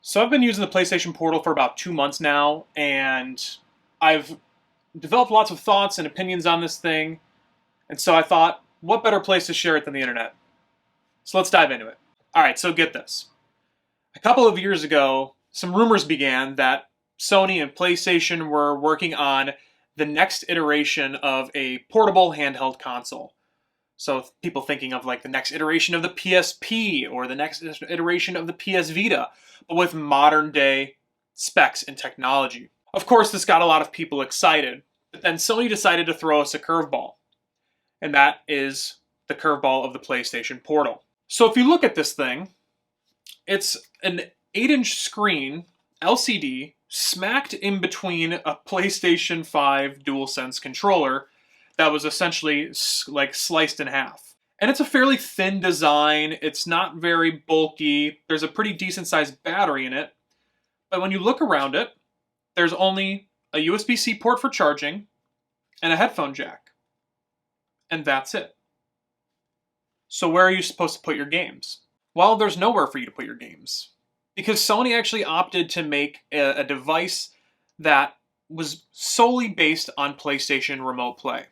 So I've been using the PlayStation Portal for about 2 months now, and I've developed lots of thoughts and opinions on this thing. And so I thought, what better place to share it than the internet? So let's dive into it. All right, so get this. A couple of years ago, some rumors began that Sony and PlayStation were working on the next iteration of a portable handheld console. So people thinking of like the next iteration of the PSP or the next iteration of the PS Vita, but with modern day specs and technology. Of course, this got a lot of people excited, but then Sony decided to throw us a curveball, and that is the curveball of the PlayStation Portal. So if you look at this thing, it's an 8-inch screen, LCD, smacked in between a PlayStation 5 DualSense controller that was essentially like sliced in half. And it's a fairly thin design, it's not very bulky, there's a pretty decent sized battery in it, but when you look around it, there's only a USB-C port for charging and a headphone jack. And that's it. So where are you supposed to put your games? Well, there's nowhere for you to put your games. Because Sony actually opted to make a device that was solely based on PlayStation Remote Play.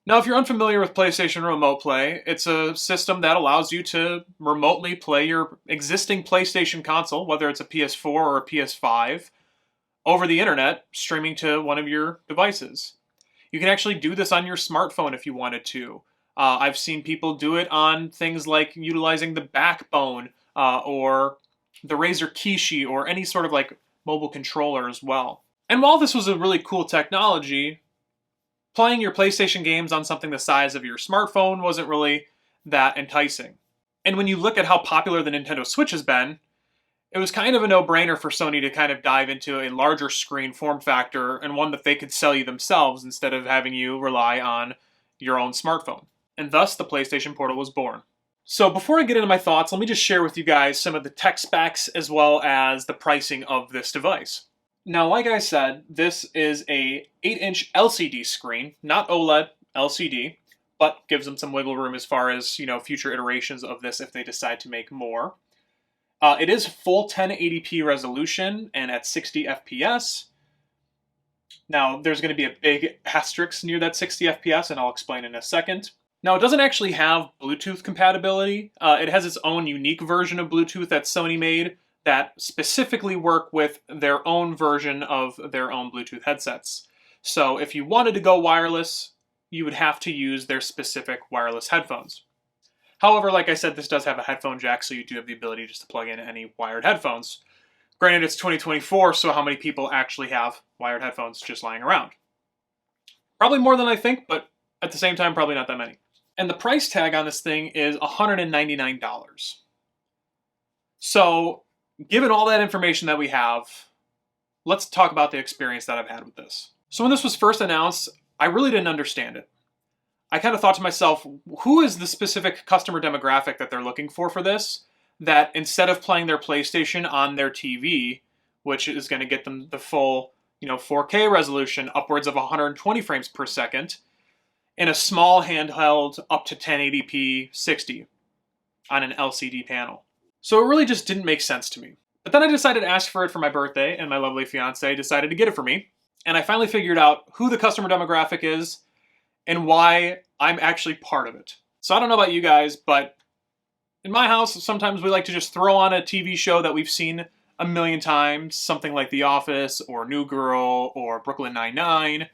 Now, if you're unfamiliar with PlayStation Remote Play, it's a system that allows you to remotely play your existing PlayStation console, whether it's a PS4 or a PS5, over the internet, streaming to one of your devices. You can actually do this on your smartphone if you wanted to. I've seen people do it on things like utilizing the Backbone or the Razer Kishi or any sort of like mobile controller as well. And while this was a really cool technology, playing your PlayStation games on something the size of your smartphone wasn't really that enticing. And when you look at how popular the Nintendo Switch has been, it was kind of a no-brainer for Sony to kind of dive into a larger screen form factor and one that they could sell you themselves instead of having you rely on your own smartphone. And thus, the PlayStation Portal was born. So before I get into my thoughts, let me just share with you guys some of the tech specs as well as the pricing of this device. Now, like I said, this is a 8-inch LCD screen, not OLED, LCD, but gives them some wiggle room as far as, future iterations of this if they decide to make more. It is full 1080p resolution and at 60 FPS. Now, there's going to be a big asterisk near that 60 FPS, and I'll explain in a second. Now, it doesn't actually have Bluetooth compatibility. It has its own unique version of Bluetooth that Sony made that specifically work with their own version of their own Bluetooth headsets. So if you wanted to go wireless, you would have to use their specific wireless headphones. However, like I said, this does have a headphone jack, so you do have the ability just to plug in any wired headphones. Granted, it's 2024, so how many people actually have wired headphones just lying around? Probably more than I think, but at the same time, probably not that many. And the price tag on this thing is $199. So, given all that information that we have, let's talk about the experience that I've had with this. So when this was first announced, I really didn't understand it. I kind of thought to myself, who is the specific customer demographic that they're looking for this? That instead of playing their PlayStation on their TV, which is going to get them the full, 4K resolution, upwards of 120 frames per second, in a small handheld up to 1080p 60 on an LCD panel. So it really just didn't make sense to me. But then I decided to ask for it for my birthday, and my lovely fiance decided to get it for me. And I finally figured out who the customer demographic is and why I'm actually part of it. So I don't know about you guys, but in my house, sometimes we like to just throw on a TV show that we've seen a million times, something like The Office or New Girl or Brooklyn Nine-Nine,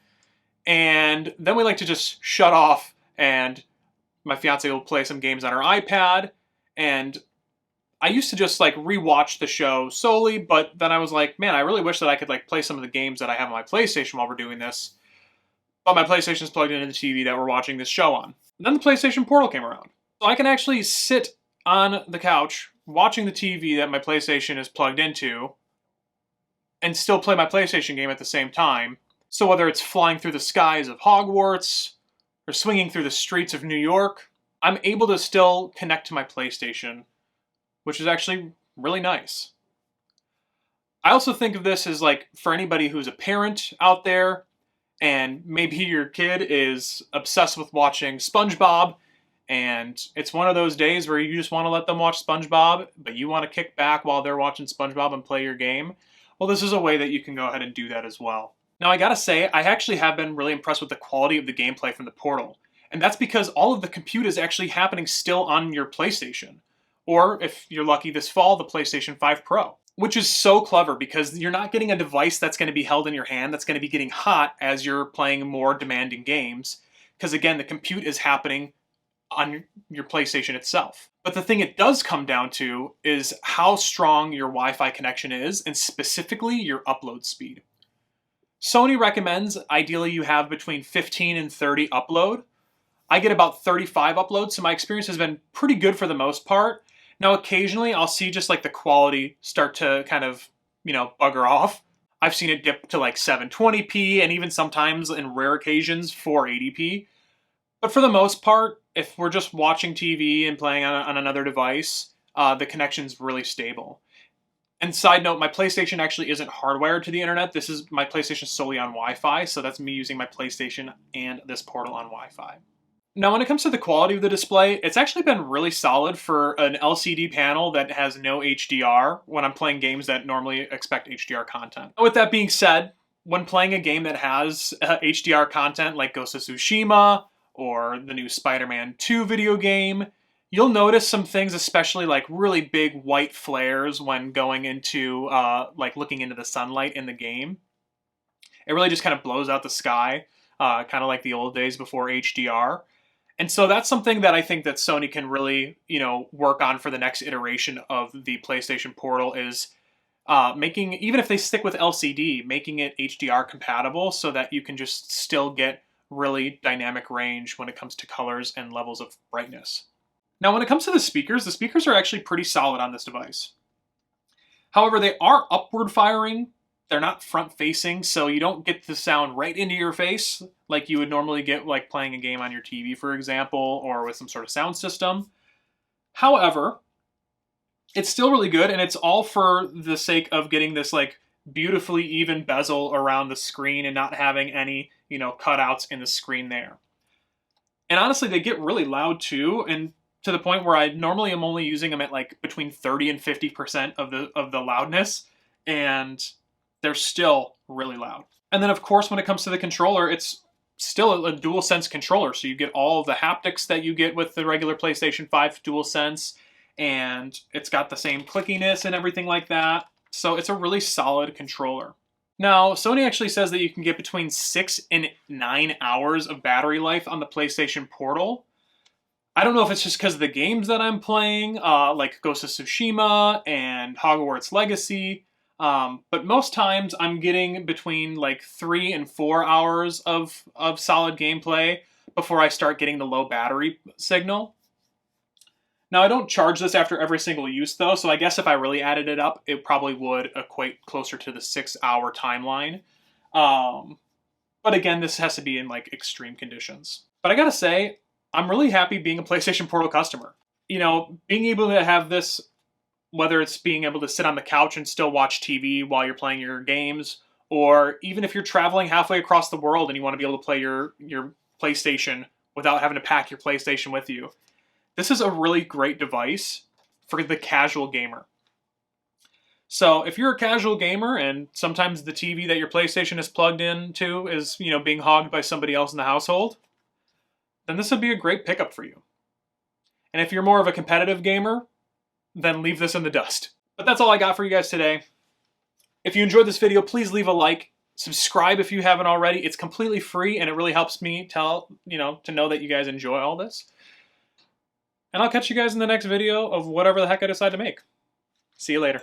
and then we like to just shut off, and my fiance will play some games on her iPad, and I used to just rewatch the show solely, but then I was like, man, I really wish that I could play some of the games that I have on my PlayStation while we're doing this. But my PlayStation's plugged into the TV that we're watching this show on. And then the PlayStation Portal came around. So I can actually sit on the couch watching the TV that my PlayStation is plugged into and still play my PlayStation game at the same time. So whether it's flying through the skies of Hogwarts or swinging through the streets of New York, I'm able to still connect to my PlayStation, which is actually really nice. I also think of this as for anybody who's a parent out there, and maybe your kid is obsessed with watching SpongeBob, And it's one of those days where you just want to let them watch SpongeBob, but you want to kick back while they're watching SpongeBob and play your game. Well, this is a way that you can go ahead and do that as well. Now, I gotta say, I actually have been really impressed with the quality of the gameplay from the Portal. And that's because all of the compute is actually happening still on your PlayStation. Or, if you're lucky this fall, the PlayStation 5 Pro. Which is so clever because you're not getting a device that's going to be held in your hand that's going to be getting hot as you're playing more demanding games. Because again, the compute is happening on your PlayStation itself. But the thing it does come down to is how strong your Wi-Fi connection is, and specifically your upload speed. Sony recommends ideally you have between 15 and 30 upload. I get about 35 uploads, so my experience has been pretty good for the most part. Now, occasionally I'll see just like the quality start to kind of, bugger off. I've seen it dip to like 720p and even sometimes in rare occasions 480p. But for the most part, if we're just watching TV and playing on another device, the connection's really stable. And side note, my PlayStation actually isn't hardwired to the internet. My PlayStation solely on Wi-Fi, so that's me using my PlayStation and this Portal on Wi-Fi. Now, when it comes to the quality of the display, it's actually been really solid for an LCD panel that has no HDR when I'm playing games that normally expect HDR content. With that being said, when playing a game that has HDR content like Ghost of Tsushima or the new Spider-Man 2 video game, you'll notice some things, especially like really big white flares when going into, looking into the sunlight in the game. It really just kind of blows out the sky, kind of like the old days before HDR. And so that's something that I think that Sony can really, work on for the next iteration of the PlayStation Portal is making, even if they stick with LCD, making it HDR compatible so that you can just still get really dynamic range when it comes to colors and levels of brightness. Now, when it comes to the speakers are actually pretty solid on this device. However, they are upward firing. They're not front-facing, so you don't get the sound right into your face like you would normally get like playing a game on your TV, for example, or with some sort of sound system. However, it's still really good, and it's all for the sake of getting this like beautifully even bezel around the screen and not having any, cutouts in the screen there. And honestly, they get really loud too, and to the point where I normally am only using them at like between 30 and 50% of the loudness, and they're still really loud. And then of course, when it comes to the controller, it's still a DualSense controller. So you get all of the haptics that you get with the regular PlayStation 5 DualSense, and it's got the same clickiness and everything like that. So it's a really solid controller. Now, Sony actually says that you can get between 6 and 9 hours of battery life on the PlayStation Portal. I don't know if it's just because of the games that I'm playing, like Ghost of Tsushima and Hogwarts Legacy, but most times I'm getting between like 3 and 4 hours of solid gameplay before I start getting the low battery signal. Now, I don't charge this after every single use though, so I guess if I really added it up, it probably would equate closer to the 6-hour timeline. But again, this has to be in like extreme conditions. But I gotta say, I'm really happy being a PlayStation Portal customer. Being able to have this, whether it's being able to sit on the couch and still watch TV while you're playing your games, or even if you're traveling halfway across the world and you want to be able to play your PlayStation without having to pack your PlayStation with you. This is a really great device for the casual gamer. So if you're a casual gamer and sometimes the TV that your PlayStation is plugged into is, being hogged by somebody else in the household, then this would be a great pickup for you. And if you're more of a competitive gamer, then leave this in the dust. But that's all I got for you guys today. If you enjoyed this video, please leave a like. Subscribe if you haven't already. It's completely free, and it really helps me to know that you guys enjoy all this. And I'll catch you guys in the next video of whatever the heck I decide to make. See you later.